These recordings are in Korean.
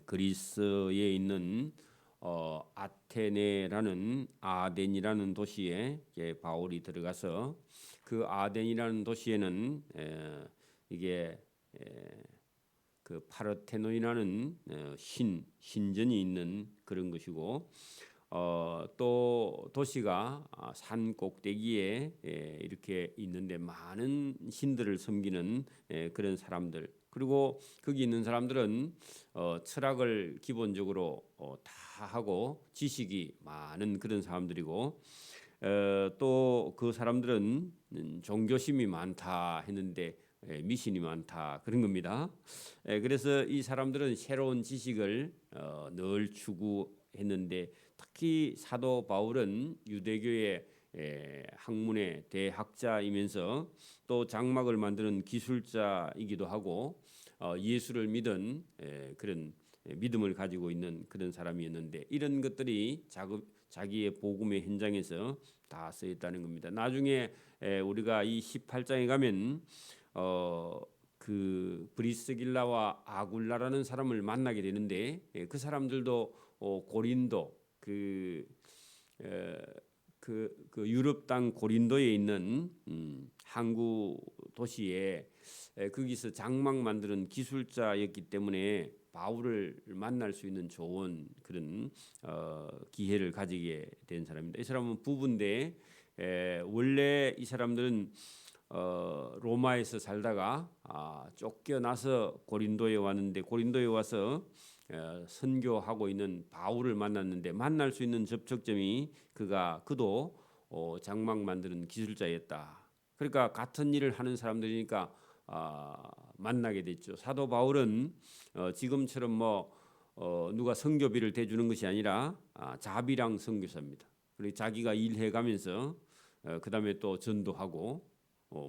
그리스에 있는 아테네라는 아덴이라는 도시에 바울이 들어가서 그 아덴이라는 도시에는 이게 그 파르테논이라는 신전이 있는 그런 것이고 또 도시가 산 꼭대기에 이렇게 있는데 많은 신들을 섬기는 그런 사람들, 그리고 거기 있는 사람들은 철학을 기본적으로 다 하고 지식이 많은 그런 사람들이고 또 그 사람들은 종교심이 많다 했는데 미신이 많다 그런 겁니다. 그래서 이 사람들은 새로운 지식을 늘 추구했는데 특히 사도 바울은 유대교의 학문의 대학자이면서 또 장막을 만드는 기술자이기도 하고 예수를 믿은 그런 믿음을 가지고 있는 그런 사람이었는데 이런 것들이 자기의 복음의 현장에서 다 쓰였다는 겁니다. 나중에 우리가 이 18장에 가면 그 브리스길라와 아굴라라는 사람을 만나게 되는데 그 사람들도 고린도 그 유럽 땅 고린도에 있는 항구 도시에 거기서 장막 만드는 기술자였기 때문에 바울을 만날 수 있는 좋은 그런 기회를 가지게 된 사람입니다. 이 사람은 부부인데 원래 이 사람들은 로마에서 살다가 쫓겨나서 고린도에 왔는데 고린도에 와서 선교하고 있는 바울을 만났는데 만날 수 있는 접촉점이 그도 장막 만드는 기술자였다. 그러니까 같은 일을 하는 사람들이니까 만나게 됐죠. 사도 바울은 지금처럼 누가 선교비를 대주는 것이 아니라 자비랑 선교사입니다. 그리고 자기가 일해가면서 그다음에 또 전도하고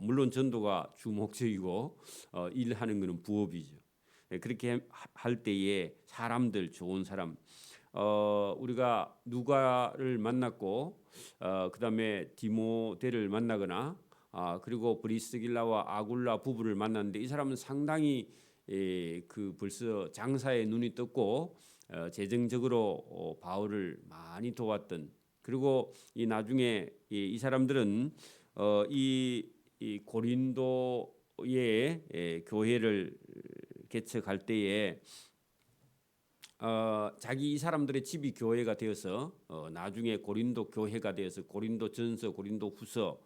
물론 전도가 주 목적이고 일하는 것은 부업이죠. 그렇게 할 때에 사람들 좋은 사람 우리가 누가를 만났고 그다음에 디모데를 만나거나 그리고 브리스길라와 아굴라 부부를 만났는데 이 사람은 상당히 그 벌써 장사에 눈이 떴고 재정적으로 바울을 많이 도왔던, 그리고 이 나중에 이 사람들은 이 고린도의 교회를 개척할 때에 자기 이 사람들의 집이 교회가 되어서 나중에 고린도 교회가 되어서 고린도 전서, 고린도 후서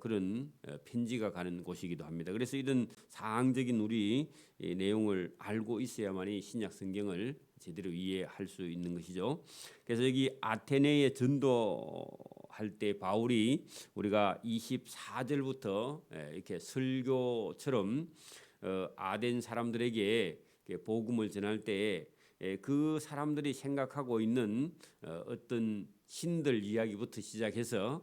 그런 편지가 가는 곳이기도 합니다. 그래서 이런 상황적인 우리 내용을 알고 있어야만이 신약 성경을 제대로 이해할 수 있는 것이죠. 그래서 여기 아테네에 전도할 때 바울이 우리가 24절부터 이렇게 설교처럼 아덴 사람들에게 복음을 전할 때 그 사람들이 생각하고 있는 어떤 신들 이야기부터 시작해서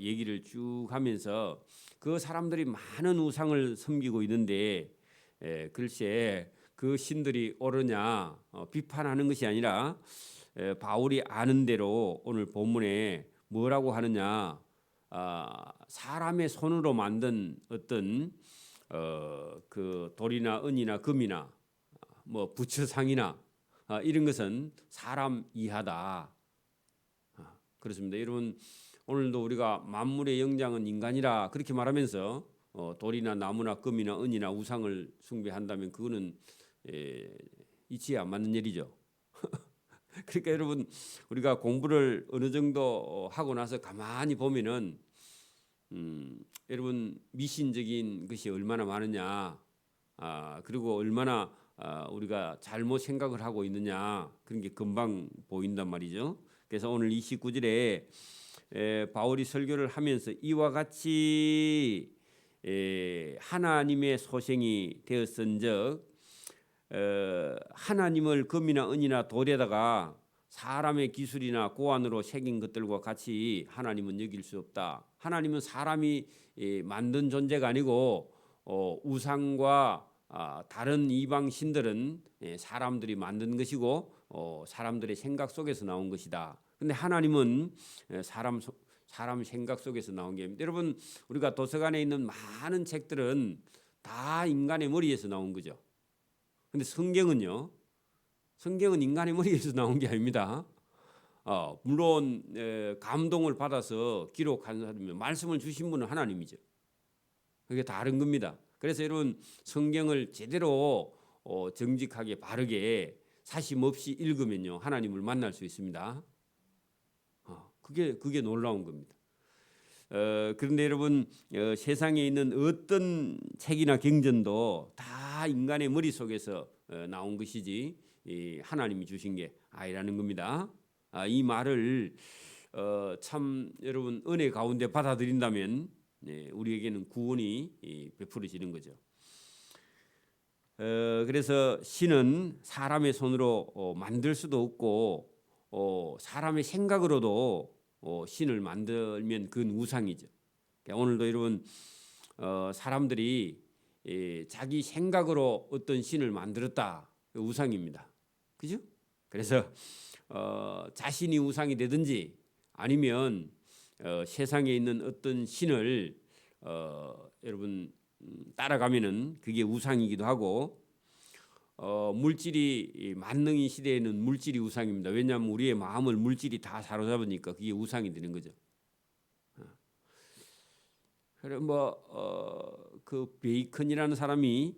얘기를 쭉 하면서 그 사람들이 많은 우상을 섬기고 있는데 글쎄 그 신들이 옳으냐 비판하는 것이 아니라 바울이 아는 대로 오늘 본문에 뭐라고 하느냐, 사람의 손으로 만든 어떤 그 돌이나 은이나 금이나 뭐 부처상이나 이런 것은 사람 이하다. 그렇습니다. 여러분 오늘도 우리가 만물의 영장은 인간이라 그렇게 말하면서 돌이나 나무나 금이나 은이나 우상을 숭배한다면 그거는 이치에 안 맞는 일이죠. 그러니까 여러분 우리가 공부를 어느 정도 하고 나서 가만히 보면은 여러분 미신적인 것이 얼마나 많으냐, 그리고 얼마나 우리가 잘못 생각을 하고 있느냐 그런 게 금방 보인단 말이죠. 그래서 오늘 29절에 바울이 설교를 하면서 이와 같이 하나님의 소생이 되었은즉 하나님을 금이나 은이나 돌에다가 사람의 기술이나 고안으로 새긴 것들과 같이 하나님은 여길 수 없다. 하나님은 사람이 만든 존재가 아니고 우상과 다른 이방 신들은 사람들이 만든 것이고 사람들의 생각 속에서 나온 것이다. 근데 하나님은 사람 생각 속에서 나온 게, 여러분 우리가 도서관에 있는 많은 책들은 다 인간의 머리에서 나온 거죠. 근데 성경은요. 성경은 인간의 머리에서 나온 게 아닙니다. 물론 감동을 받아서 기록한 사람이면 말씀을 주신 분은 하나님이죠. 그게 다른 겁니다. 그래서 여러분 성경을 제대로 정직하게 바르게 사심 없이 읽으면요 하나님을 만날 수 있습니다. 그게 놀라운 겁니다. 그런데 여러분 세상에 있는 어떤 책이나 경전도 다 인간의 머릿속에서 나온 것이지 하나님이 주신 게 아니라는 겁니다. 이 말을 참 여러분 은혜 가운데 받아들인다면 우리에게는 구원이 베풀어지는 거죠. 그래서 신은 사람의 손으로 만들 수도 없고 사람의 생각으로도 신을 만들면 그건 우상이죠. 그러니까 오늘도 여러분 사람들이 자기 생각으로 어떤 신을 만들었다 우상입니다. 그죠? 그래서 자신이 우상이 되든지 아니면 세상에 있는 어떤 신을 여러분 따라가면은 그게 우상이기도 하고 물질이 만능인 시대에는 물질이 우상입니다. 왜냐하면 우리의 마음을 물질이 다 사로잡으니까 그게 우상이 되는 거죠. 그래 그 베이컨이라는 사람이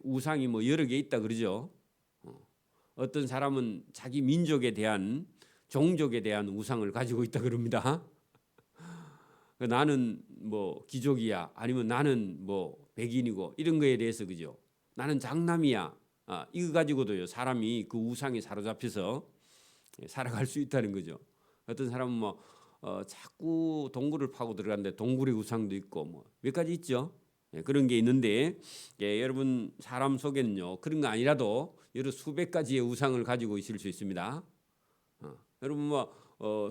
우상이 여러 개 있다 그러죠. 어떤 사람은 자기 민족에 대한 종족에 대한 우상을 가지고 있다 그럽니다. 나는 귀족이야 아니면 나는 백인이고 이런 거에 대해서 그죠. 나는 장남이야. 이거 가지고도요 사람이 그 우상에 사로잡혀서 살아갈 수 있다는 거죠. 어떤 사람은 자꾸 동굴을 파고 들어가는데 동굴의 우상도 있고 몇 가지 있죠. 그런 게 있는데 여러분 사람 속에는요 그런 거 아니라도 여러 수백 가지의 우상을 가지고 있을 수 있습니다. 여러분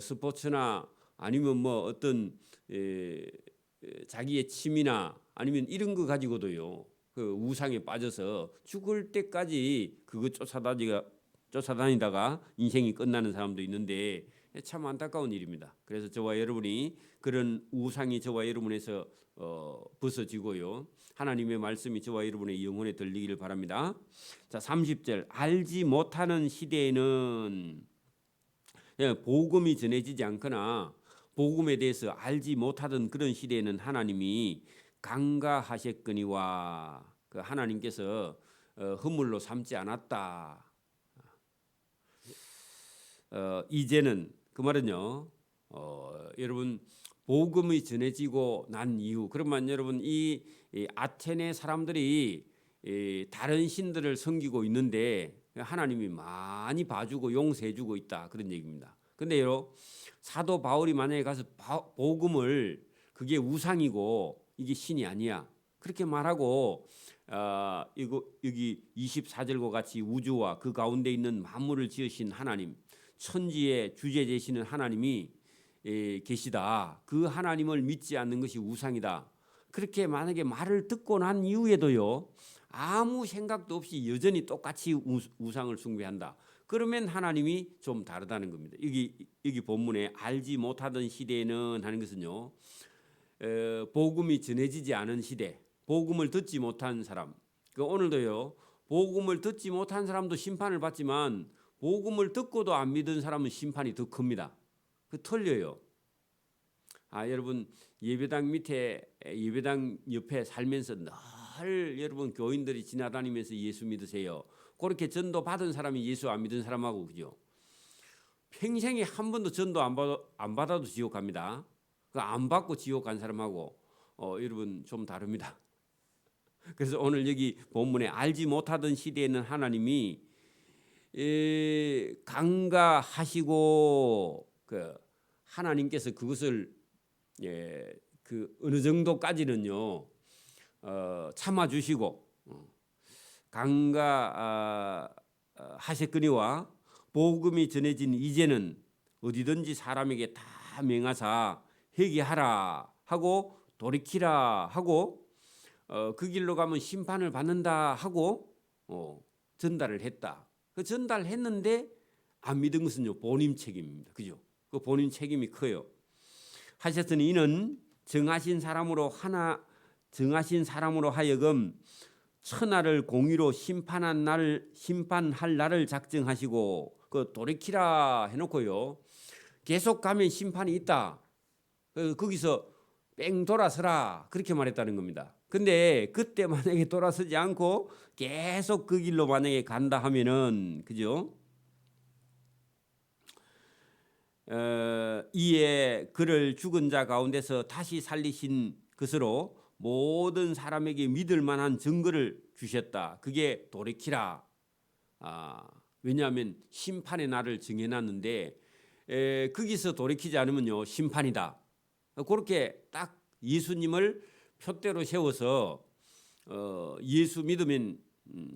스포츠나 아니면 어떤 자기의 취미나 아니면 이런 거 가지고도요 그 우상에 빠져서 죽을 때까지 그거 쫓아다니다가 인생이 끝나는 사람도 있는데 참 안타까운 일입니다. 그래서 저와 여러분이 그런 우상이 저와 여러분에서 벗어지고요 하나님의 말씀이 저와 여러분의 영혼에 들리기를 바랍니다. 자 30절 알지 못하는 시대에는 복음이 전해지지 않거나 복음에 대해서 알지 못하던 그런 시대에는 하나님이 강가하셨거니와 그 하나님께서 허물로 삼지 않았다. 이제는 그 말은요. 여러분 복음이 전해지고 난 이후 그러면 여러분 이 아테네 사람들이 다른 신들을 섬기고 있는데 하나님이 많이 봐주고 용서해주고 있다 그런 얘기입니다. 근데요 사도 바울이 만약에 가서 복음을 그게 우상이고 이게 신이 아니야 그렇게 말하고 여기 24절과 같이 우주와 그 가운데 있는 만물을 지으신 하나님 천지의 주재 되시는 하나님이 계시다. 그 하나님을 믿지 않는 것이 우상이다. 그렇게 만약에 말을 듣고 난 이후에도요 아무 생각도 없이 여전히 똑같이 우상을 숭배한다. 그러면 하나님이 좀 다르다는 겁니다. 여기 본문에 알지 못하던 시대에는 하는 것은요 복음이 전해지지 않은 시대, 복음을 듣지 못한 사람. 오늘도요 복음을 듣지 못한 사람도 심판을 받지만 복음을 듣고도 안 믿은 사람은 심판이 더 큽니다. 그 틀려요. 여러분 예배당 옆에 살면서 늘 여러분 교인들이 지나다니면서 예수 믿으세요. 그렇게 전도 받은 사람이 예수 안 믿은 사람하고 그죠? 평생에 한 번도 전도 안 받아도 지옥 갑니다. 안 받고 지옥 간 사람하고 여러분 좀 다릅니다. 그래서 오늘 여기 본문에 알지 못하던 시대에는 하나님이 강가하시고 하나님께서 그것을 그 어느 정도까지는요 참아주시고 강가하셨거니와 복음이 전해진 이제는 어디든지 사람에게 다 명하사 회개하라 하고 돌이키라 하고 그 길로 가면 심판을 받는다 하고 전달을 했다. 그 전달했는데 안 믿은 것은요 본인 책임입니다. 그죠? 그 본인 책임이 커요. 하셨으니 이는 정하신 사람으로 하나 정하신 사람으로 하여금 천하를 공의로 심판할 날을 작정하시고 그 돌이키라 해놓고요. 계속 가면 심판이 있다. 거기서 뺑 돌아서라 그렇게 말했다는 겁니다. 근데 그때 만약에 돌아서지 않고 계속 그 길로 만약에 간다 하면은 그죠? 이에 그를 죽은 자 가운데서 다시 살리신 것으로 모든 사람에게 믿을 만한 증거를 주셨다. 그게 돌이키라. 왜냐하면 심판의 날을 정해놨는데 거기서 돌이키지 않으면요 심판이다. 그렇게 딱 예수님을 표대로 세워서 예수 믿으면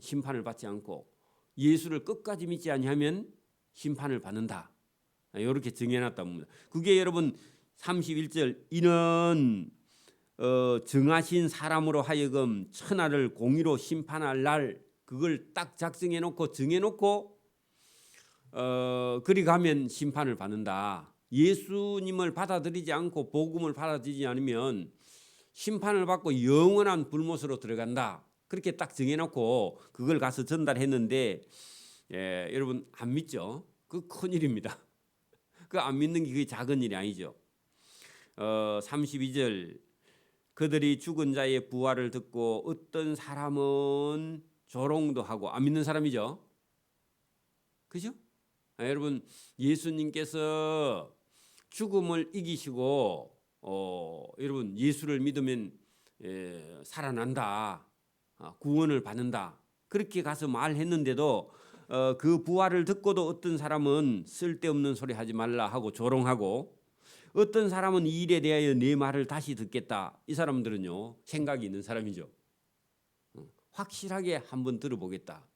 심판을 받지 않고 예수를 끝까지 믿지 아니하면 심판을 받는다. 이렇게 정해놨다는 겁니다. 그게 여러분 31절 이는 정하신 사람으로 하여금 천하를 공의로 심판할 날 그걸 딱 작성해놓고 정해놓고 그리 가면 심판을 받는다. 예수님을 받아들이지 않고 복음을 받아들이지 않으면 심판을 받고 영원한 불못으로 들어간다. 그렇게 딱 정해놓고 그걸 가서 전달했는데 여러분 안 믿죠? 그 큰일입니다. 그 안 믿는 게 그게 작은 일이 아니죠. 32절 그들이 죽은 자의 부활을 듣고 어떤 사람은 조롱도 하고 안 믿는 사람이죠. 그죠? 여러분 예수님께서 죽음을 이기시고 여러분 예수를 믿으면 살아난다. 구원을 받는다. 그렇게 가서 말했는데도 그 부활을 듣고도 어떤 사람은 쓸데없는 소리 하지 말라 하고 조롱하고 어떤 사람은 이 일에 대하여 내 말을 다시 듣겠다. 이 사람들은요 생각이 있는 사람이죠. 확실하게 한번 들어보겠다.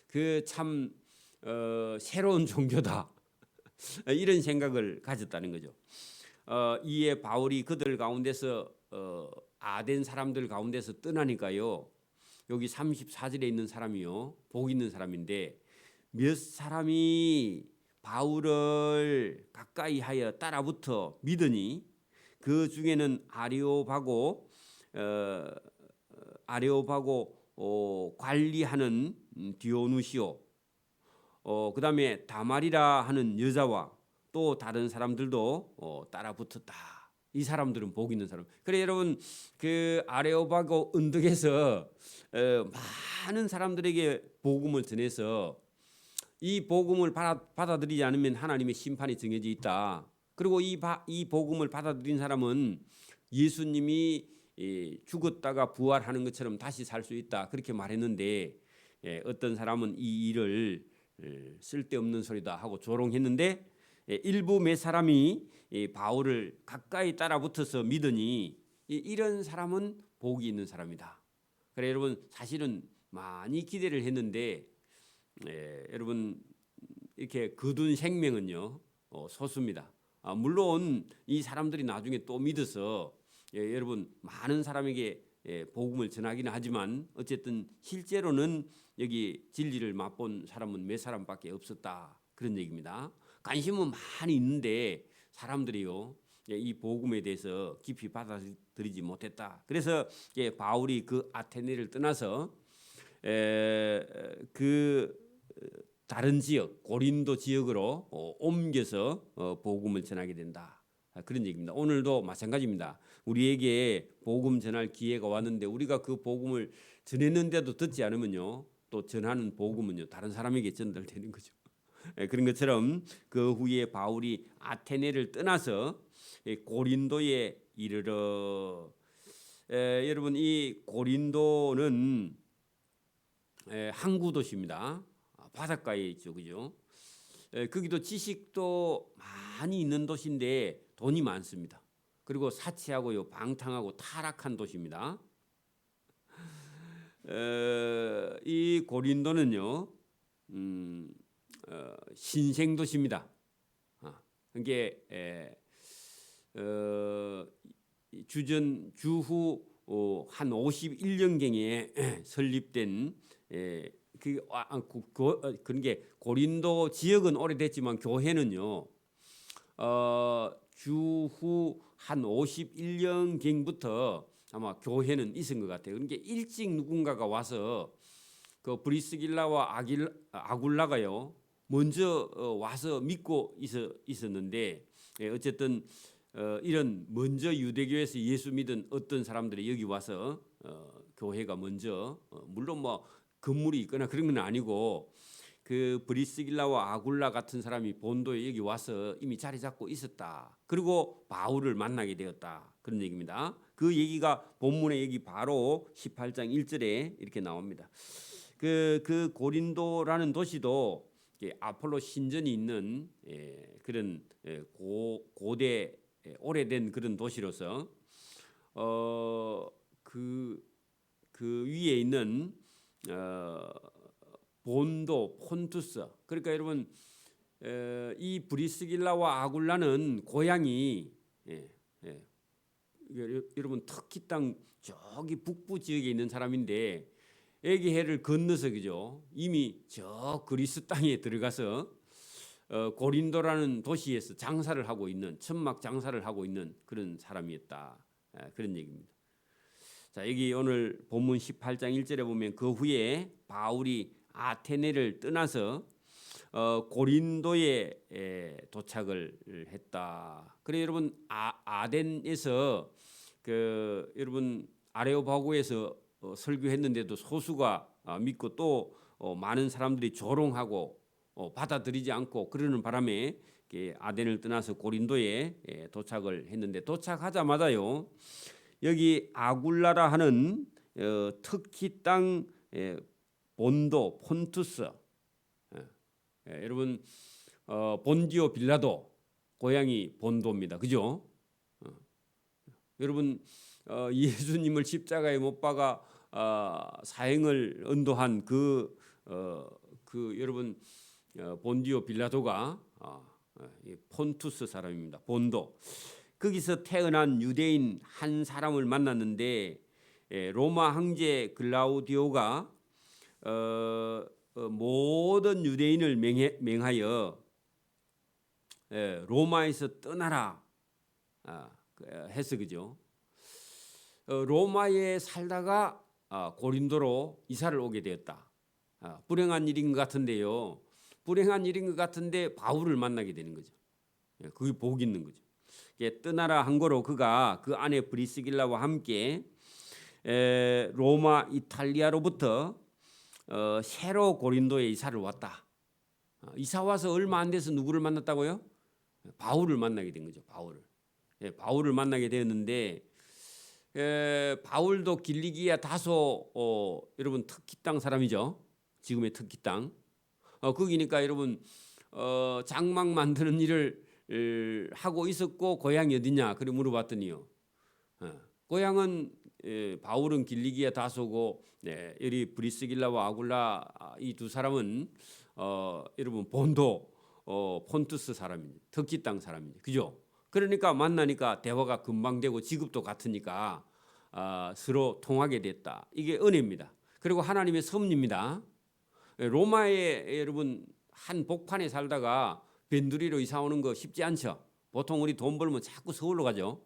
그 참 새로운 종교다. 이런 생각을 가졌다는 거죠. 이에 바울이 그들 가운데서 아덴 사람들 가운데서 떠나니까요. 여기 34절에 있는 사람이요. 복 있는 사람인데 몇 사람이 바울을 가까이 하여 따라붙어 믿으니 그 중에는 아레오바고 관리하는 디오누시오 그다음에 다말이라 하는 여자와 또 다른 사람들도 따라붙었다. 이 사람들은 복 있는 사람. 그래 여러분 그 아레오바고 언덕에서 많은 사람들에게 복음을 전해서 이 복음을 받아들이지 않으면 하나님의 심판이 정해져 있다. 그리고 이 복음을 받아들인 사람은 예수님이 죽었다가 부활하는 것처럼 다시 살 수 있다. 그렇게 말했는데 어떤 사람은 이 일을 쓸데없는 소리다 하고 조롱했는데 일부 몇 사람이 바울을 가까이 따라붙어서 믿으니 이런 사람은 복이 있는 사람이다. 그래 여러분 사실은 많이 기대를 했는데 여러분 이렇게 거둔 생명은요 소수입니다. 물론 이 사람들이 나중에 또 믿어서 여러분 많은 사람에게 복음을 전하기는 하지만 어쨌든 실제로는 여기 진리를 맛본 사람은 몇 사람밖에 없었다 그런 얘기입니다. 관심은 많이 있는데 사람들이요 이 복음에 대해서 깊이 받아들이지 못했다. 그래서 바울이 그 아테네를 떠나서 그 다른 지역 고린도 지역으로 옮겨서 복음을 전하게 된다. 그런 얘기입니다. 오늘도 마찬가지입니다. 우리에게 복음 전할 기회가 왔는데 우리가 그 복음을 전했는데도 듣지 않으면요 또 전하는 복음은요 다른 사람에게 전달되는 거죠. 그런 것처럼 그 후에 바울이 아테네를 떠나서 고린도에 이르러 여러분 이 고린도는 항구 도시입니다. 바닷가에 있죠, 그죠? 거기도 지식도 많이 있는 도시인데 돈이 많습니다. 그리고 사치하고요, 방탕하고 타락한 도시입니다. 이 고린도는요, 신생 도시입니다. 이게 주후 한 51년경에 설립된 그런 게 고린도 지역은 오래됐지만 교회는요 주후 한 51년경부터 아마 교회는 있은 것 같아요. 그러니까 일찍 누군가가 와서 그 브리스길라와 아굴라가요 먼저 와서 믿고 있었는데, 어쨌든 이런 먼저 유대교에서 예수 믿은 어떤 사람들이 여기 와서 교회가 먼저 물론 뭐 건물이 있거나 그런 건 아니고 그 브리스길라와 아굴라 같은 사람이 본도에 여기 와서 이미 자리 잡고 있었다. 그리고 바울을 만나게 되었다. 그런 얘기입니다. 그 얘기가 본문에 여기 바로 18장 1절에 이렇게 나옵니다. 그 고린도라는 도시도 아폴로 신전이 있는 그런 고대 오래된 그런 도시로서 그 위에 있는 본도 폰투스, 그러니까 여러분 이 브리스길라와 아굴라는 고향이 여러분 터키 땅 저기 북부 지역에 있는 사람인데 에게해를 건너서 그죠 이미 저 그리스 땅에 들어가서 고린도라는 도시에서 장사를 하고 있는 천막 장사를 하고 있는 그런 사람이었다. 그런 얘기입니다. 자, 여기 오늘 본문 18장 1절에 보면 그 후에 바울이 아테네를 떠나서 고린도에 도착을 했다. 그래 여러분 아덴에서 그 여러분 아레오파고에서 설교했는데도 소수가 믿고 또 많은 사람들이 조롱하고 받아들이지 않고 그러는 바람에 아덴을 떠나서 고린도에 도착을 했는데 도착하자마자요 여기 아굴라라 하는 터키 땅 본도 폰투스, 여러분 본디오 빌라도 고향이 본도입니다. 그죠? 여러분 예수님을 십자가에 못 박아 사형을 언도한 그 여러분 본디오 빌라도가 폰투스 사람입니다. 본도. 거기서 태어난 유대인 한 사람을 만났는데 로마 황제 글라우디오가 모든 유대인을 맹하여 로마에서 떠나라 했어, 그죠? 로마에 살다가 고린도로 이사를 오게 되었다. 불행한 일인 것 같은데요. 불행한 일인 것 같은데 바울을 만나게 되는 거죠. 그게 복 있는 거죠. 떠나라 한 거로 그가 그 아내 브리스길라와 함께 로마 이탈리아로부터 새로 고린도에 이사를 왔다. 이사 와서 얼마 안 돼서 누구를 만났다고요? 바울을 만나게 된 거죠. 바울을 만나게 되었는데 바울도 길리기아 다소 여러분 터키 땅 사람이죠. 지금의 터키 땅. 거기니까 여러분 장막 만드는 일을 하고 있었고 고향이 어디냐? 그래 물어봤더니요. 고향은 바울은 길리기아 다소고 여기 브리스길라와 아굴라 이 두 사람은 여러분 본도 폰투스 사람입니다. 터키 땅 사람입니다. 그죠? 그러니까 만나니까 대화가 금방 되고 직업도 같으니까 서로 통하게 됐다. 이게 은혜입니다. 그리고 하나님의 섭리입니다. 로마에 여러분 한 복판에 살다가 변두리로 이사 오는 거 쉽지 않죠. 보통 우리 돈 벌면 자꾸 서울로 가죠.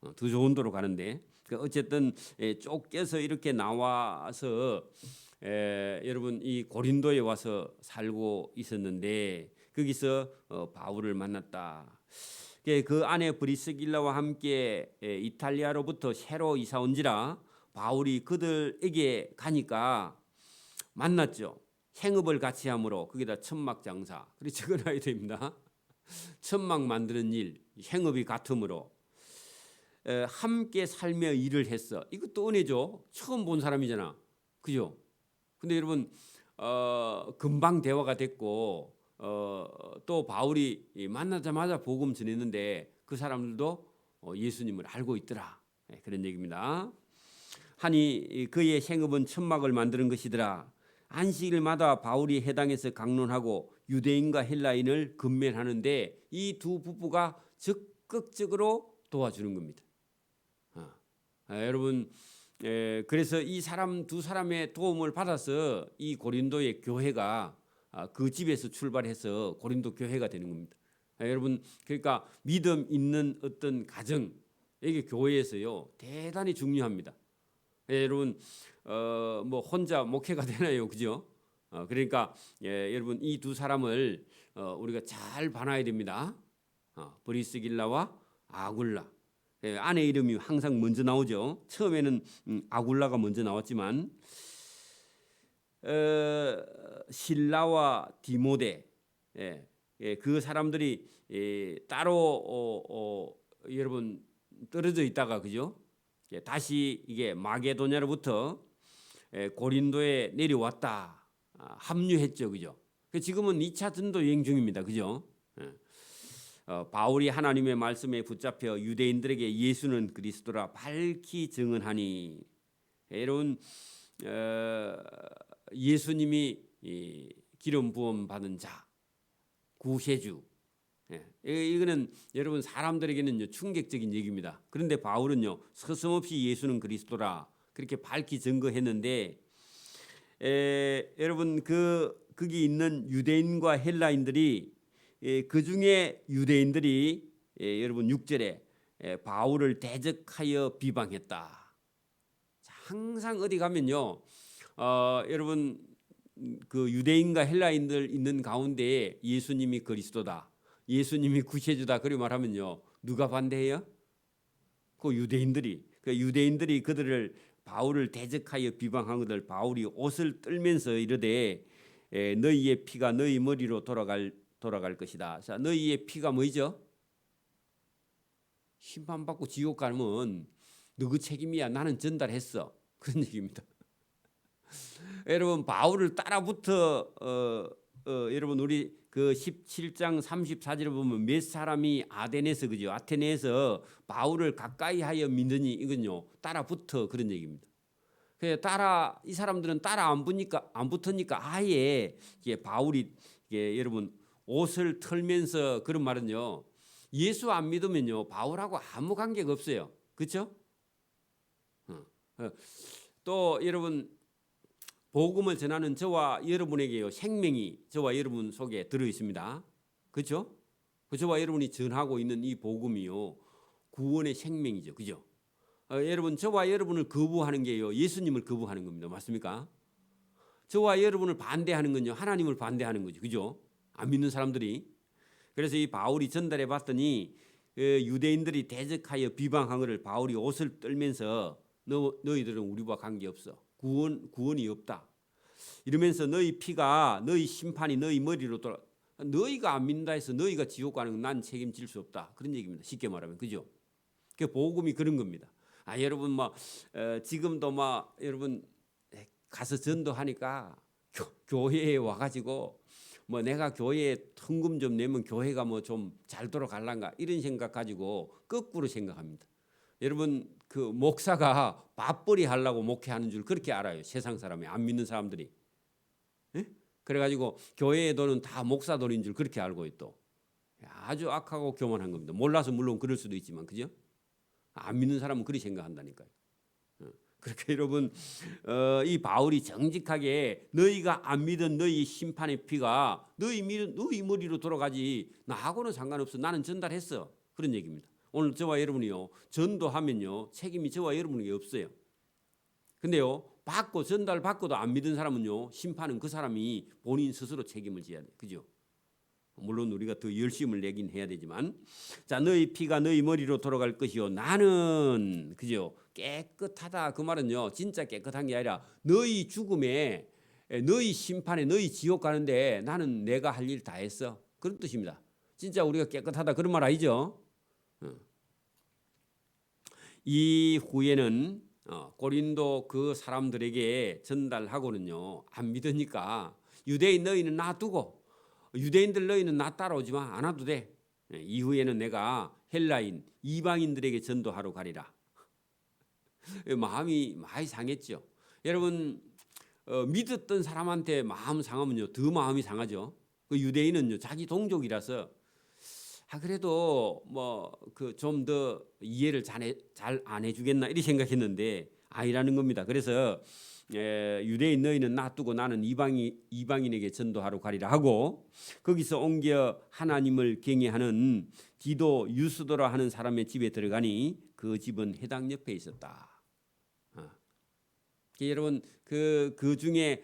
더 좋은 데로 가는데 어쨌든 쫓겨서 이렇게 나와서 여러분 이 고린도에 와서 살고 있었는데 거기서 바울을 만났다. 그 아내 브리스길라와 함께 이탈리아로부터 새로 이사 온지라 바울이 그들에게 가니까 만났죠. 생업을 같이 함으로 거기다 천막 장사. 그래 적어놔야 됩니다. 천막 만드는 일, 생업이 같으므로 함께 살며 일을 했어. 이것도 은혜죠. 처음 본 사람이잖아. 그죠? 근데 여러분 금방 대화가 됐고 또 바울이 만나자마자 복음 전했는데 그 사람들도 예수님을 알고 있더라. 그런 얘기입니다. 하니 그의 생업은 천막을 만드는 것이더라. 안식일마다 바울이 해당에서 강론하고 유대인과 헬라인을 근면하는데 이 두 부부가 적극적으로 도와주는 겁니다. 여러분 그래서 이 사람 두 사람의 도움을 받아서 이 고린도의 교회가 그 집에서 출발해서 고린도 교회가 되는 겁니다. 여러분 그러니까 믿음 있는 어떤 가정 이게 교회에서요 대단히 중요합니다. 여러분 뭐 혼자 목회가 되나요, 그죠? 그러니까 여러분 이 두 사람을 우리가 잘 봐놔야 됩니다. 브리스길라와 아굴라. 아내 이름이 항상 먼저 나오죠. 처음에는 아굴라가 먼저 나왔지만 실라와 디모데 그 사람들이 따로 여러분 떨어져 있다가 그죠? 다시 이게 마게도냐로부터 고린도에 내려왔다. 합류했죠. 그죠? 지금은 2차 전도 여행 중입니다. 그죠? 바울이 하나님의 말씀에 붙잡혀 유대인들에게 예수는 그리스도라 밝히 증언하니 여러분 예수님이 기름 부음 받은 자 구세주 이거는 여러분 사람들에게는 충격적인 얘기입니다. 그런데 바울은요 서슴없이 예수는 그리스도라 그렇게 밝히 증거했는데 여러분 거기 있는 유대인과 헬라인들이 그 중에 유대인들이 여러분 6절에 바울을 대적하여 비방했다. 항상 어디 가면요 여러분 그 유대인과 헬라인들 있는 가운데 예수님이 그리스도다, 예수님이 구세주다 그리 말하면요 누가 반대해요? 그 유대인들이 그들을 바울을 대적하여 비방한 것을 바울이 옷을 떨면서 이르되 너희의 피가 너희 머리로 돌아갈 것이다. 자, 너희의 피가 뭐죠? 심판받고 지옥 가면 너그 책임이야. 나는 전달했어. 그런 얘기입니다. 여러분 바울을 따라붙어 여러분 우리 그 17장 34절을 보면 몇 사람이 아테네에서 그죠? 아테네에서 바울을 가까이하여 믿으니 이건요 따라붙어 그런 얘기입니다. 이 사람들은 따라 안 붙으니까 아예 이게 바울이 이게 여러분 옷을 털면서 그런 말은요 예수 안 믿으면요 바울하고 아무 관계가 없어요. 그렇죠? 또 여러분 복음을 전하는 저와 여러분에게요 생명이 저와 여러분 속에 들어 있습니다. 그렇죠? 저와 여러분이 전하고 있는 이 복음이요 구원의 생명이죠. 그죠? 여러분 저와 여러분을 거부하는 게요 예수님을 거부하는 겁니다. 맞습니까? 저와 여러분을 반대하는 건요 하나님을 반대하는 거죠. 그죠? 안 믿는 사람들이. 그래서 이 바울이 전달해 봤더니 유대인들이 대적하여 비방한 것을 바울이 옷을 떨면서 너희들은 우리와 관계없어. 구원이 없다. 이러면서 너희 피가 너희 심판이 너희 머리로 돌아. 너희가 안 믿는다 해서 너희가 지옥 가는 건 난 책임질 수 없다. 그런 얘기입니다. 쉽게 말하면. 그죠? 그 복음이 그런 겁니다. 여러분 지금도 여러분 가서 전도하니까 교회에 와가지고 내가 교회에 헌금 좀 내면 교회가 좀 잘 돌아갈란가 이런 생각 가지고 거꾸로 생각합니다. 여러분 그 목사가 밥벌이 하려고 목회하는 줄 그렇게 알아요. 세상 사람이 안 믿는 사람들이. 그래가지고 교회의 돈은 다 목사 돈인 줄 그렇게 알고 있또 아주 악하고 교만한 겁니다. 몰라서 물론 그럴 수도 있지만 그죠? 안 믿는 사람은 그렇게 생각한다니까요. 그렇게 여러분 이 바울이 정직하게 너희가 안 믿은 너희 심판의 피가 너희 머리로 돌아가지 나하고는 상관없어. 나는 전달했어. 그런 얘기입니다. 오늘 저와 여러분이요 전도하면요 책임이 저와 여러분에게 없어요. 근데요 전달 받고도 안 믿은 사람은요 심판은 그 사람이 본인 스스로 책임을 져야 돼. 그죠? 물론 우리가 더 열심을 내긴 해야 되지만 자 너희 피가 너희 머리로 돌아갈 것이요 나는 그죠 깨끗하다. 그 말은요 진짜 깨끗한 게 아니라 너희 죽음에 너희 심판에 너희 지옥 가는데 나는 내가 할 일 다 했어. 그런 뜻입니다. 진짜 우리가 깨끗하다 그런 말 아니죠? 이 후에는 고린도 그 사람들에게 전달하고는요 안 믿으니까 유대인 너희는 놔두고 유대인들 너희는 나 따라오지 마. 안 와도 돼. 이후에는 내가 헬라인 이방인들에게 전도하러 가리라. 마음이 많이 상했죠. 여러분 믿었던 사람한테 마음 상하면요 더 마음이 상하죠. 그 유대인은요 자기 동족이라서 그래도 그 좀 더 이해를 잘 안 해주겠나 이렇게 생각했는데 아니라는 겁니다. 그래서 유대인 너희는 놔두고 나는 이방인에게 전도하러 가리라 하고 거기서 옮겨 하나님을 경외하는 디도 유스도라 하는 사람의 집에 들어가니 그 집은 회당 옆에 있었다. 여러분 그 중에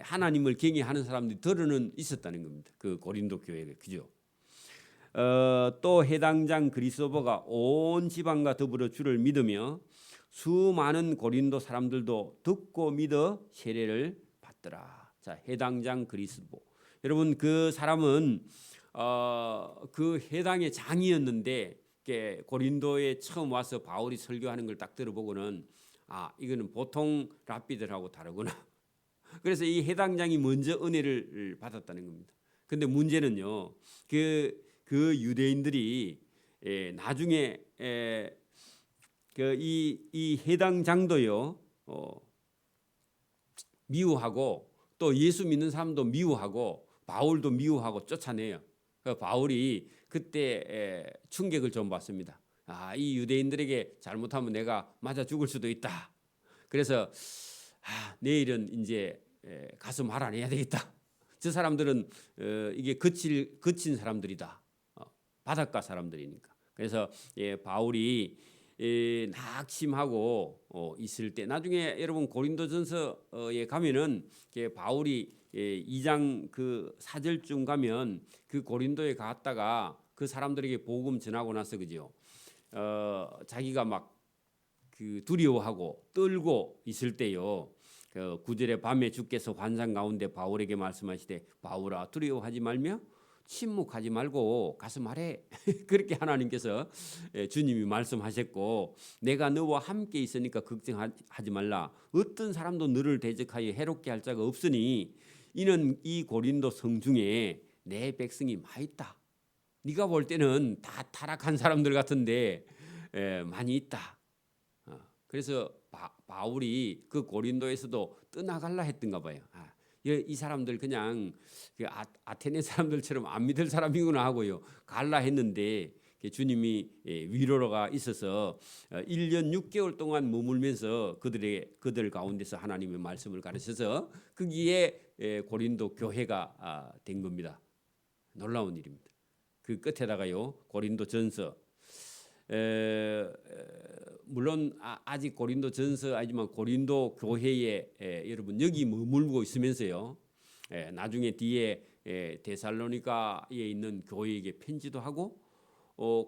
하나님을 경외하는 사람들이 더러는 있었다는 겁니다. 그 고린도 교회에 그죠? 또 해당장 그리스도가 온 지방과 더불어 주를 믿으며 수많은 고린도 사람들도 듣고 믿어 세례를 받더라. 자, 해당장 그리스도. 여러분 그 사람은 그 해당의 장이었는데 고린도에 처음 와서 바울이 설교하는 걸 딱 들어보고는 이거는 보통 랍비들하고 다르구나. 그래서 이 해당장이 먼저 은혜를 받았다는 겁니다. 근데 문제는요, 그 유대인들이 나중에 이 해당장도요 미워하고 또 예수 믿는 사람도 미워하고 바울도 미워하고 쫓아내요. 바울이 그때 충격을 좀 받습니다. 이 유대인들에게 잘못하면 내가 맞아 죽을 수도 있다. 그래서 내일은 이제 가서 말 안 해야 되겠다. 저 사람들은 이게 거친 사람들이다. 바닷가 사람들이니까. 그래서 바울이 낙심하고 있을 때 나중에 여러분 고린도전서에 가면은 바울이 2장 그 4절쯤 가면 그 고린도에 갔다가 그 사람들에게 복음 전하고 나서 그죠. 자기가 막 그 두려워하고 떨고 있을 때요. 그 9절에 밤에 주께서 환상 가운데 바울에게 말씀하시되 바울아 두려워하지 말며 침묵하지 말고 가서 말해. 그렇게 하나님께서 주님이 말씀하셨고 내가 너와 함께 있으니까 걱정하지 말라. 어떤 사람도 너를 대적하여 해롭게 할 자가 없으니 이는 이 고린도 성 중에 내 백성이 많이 있다. 네가 볼 때는 다 타락한 사람들 같은데 많이 있다. 그래서 바울이 그 고린도에서도 떠나갈라 했던가 봐요. 이 사람들 그냥 그 아테네 사람들처럼 안 믿을 사람이구나 하고요. 갈라 했는데 주님이 위로가 있어서 1년 6개월 동안 머물면서 그들 가운데서 하나님의 말씀을 가르쳐서 거기에 고린도 교회가 된 겁니다. 놀라운 일입니다. 그 끝에다가요. 고린도전서 물론 아직 고린도전서 아니지만 고린도 교회에 여러분 여기 머물고 있으면서요. 나중에 뒤에 데살로니가에 있는 교회에게 편지도 하고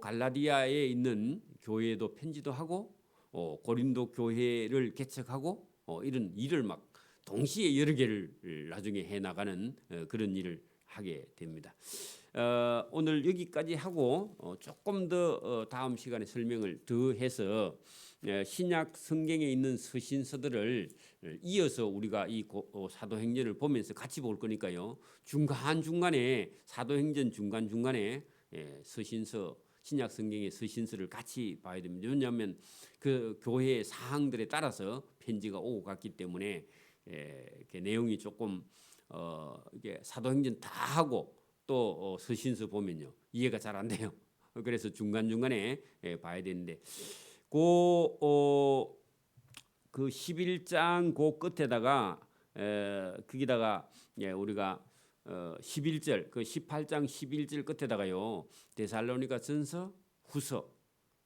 갈라디아에 있는 교회에도 편지도 하고 고린도 교회를 개척하고 이런 일을 막 동시에 여러 개를 나중에 해나가는 그런 일을 하게 됩니다. 오늘 여기까지 하고 조금 더 다음 시간에 설명을 더 해서 신약 성경에 있는 서신서들을 이어서 우리가 이 사도행전을 보면서 같이 볼 거니까요. 중간중간에 사도행전 중간중간에 서신서 신약 성경의 서신서를 같이 봐야 됩니다. 왜냐하면 그 교회의 사항들에 따라서 편지가 오고 갔기 때문에 내용이 조금 이게 사도행전 다 하고 또 서신서 보면요 이해가 잘 안 돼요. 그래서 중간중간에 봐야 되는데 그 11장 그 끝에다가 거기다가 우리가 11절 그 18장 11절 끝에다가요 데살로니가 전서 후서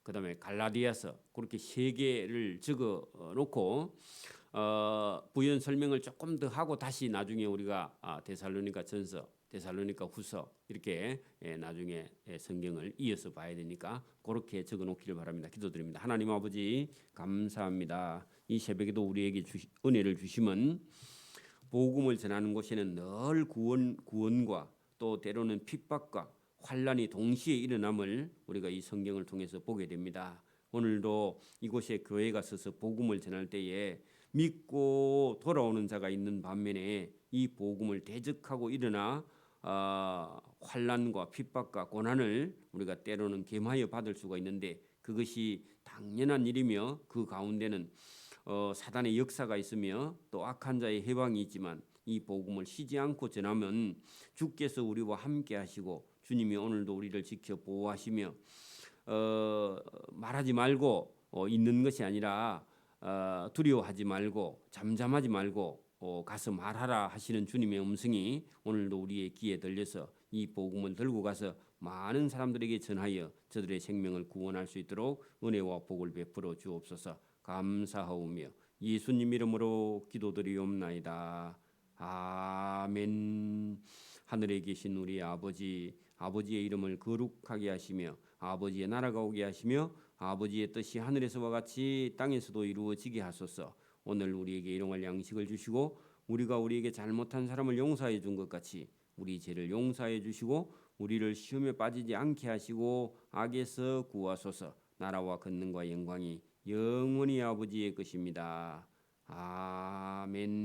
그다음에 갈라디아서 그렇게 세 개를 적어 놓고 부연 설명을 조금 더 하고 다시 나중에 우리가 데살로니가 전서 데살로니가 후서 이렇게 나중에 성경을 이어서 봐야 되니까 그렇게 적어 놓기를 바랍니다. 기도드립니다. 하나님 아버지 감사합니다. 이 새벽에도 우리에게 은혜를 주시면 복음을 전하는 곳에는 늘 구원과 또 때로는 핍박과 환란이 동시에 일어남을 우리가 이 성경을 통해서 보게 됩니다. 오늘도 이곳에 교회가 서서 복음을 전할 때에 믿고 돌아오는 자가 있는 반면에 이 복음을 대적하고 일어나 환난과 핍박과 고난을 우리가 때로는 겸하여 받을 수가 있는데 그것이 당연한 일이며 그 가운데는 사단의 역사가 있으며 또 악한 자의 해방이 있지만 이 복음을 쉬지 않고 전하면 주께서 우리와 함께 하시고 주님이 오늘도 우리를 지켜 보호하시며 말하지 말고 있는 것이 아니라 두려워하지 말고 잠잠하지 말고 가서 말하라 하시는 주님의 음성이 오늘도 우리의 귀에 들려서 이 복음을 들고 가서 많은 사람들에게 전하여 저들의 생명을 구원할 수 있도록 은혜와 복을 베풀어 주옵소서. 감사하오며 예수님 이름으로 기도드리옵나이다. 아멘. 하늘에 계신 우리 아버지, 아버지의 이름을 거룩하게 하시며 아버지의 나라가 오게 하시며 아버지의 뜻이 하늘에서와 같이 땅에서도 이루어지게 하소서. 오늘 우리에게 일용할 양식을 주시고 우리가 우리에게 잘못한 사람을 용서해 준 것 같이 우리 죄를 용서해 주시고 우리를 시험에 빠지지 않게 하시고 악에서 구하소서. 나라와 권능과 영광이 영원히 아버지의 것입니다. 아멘.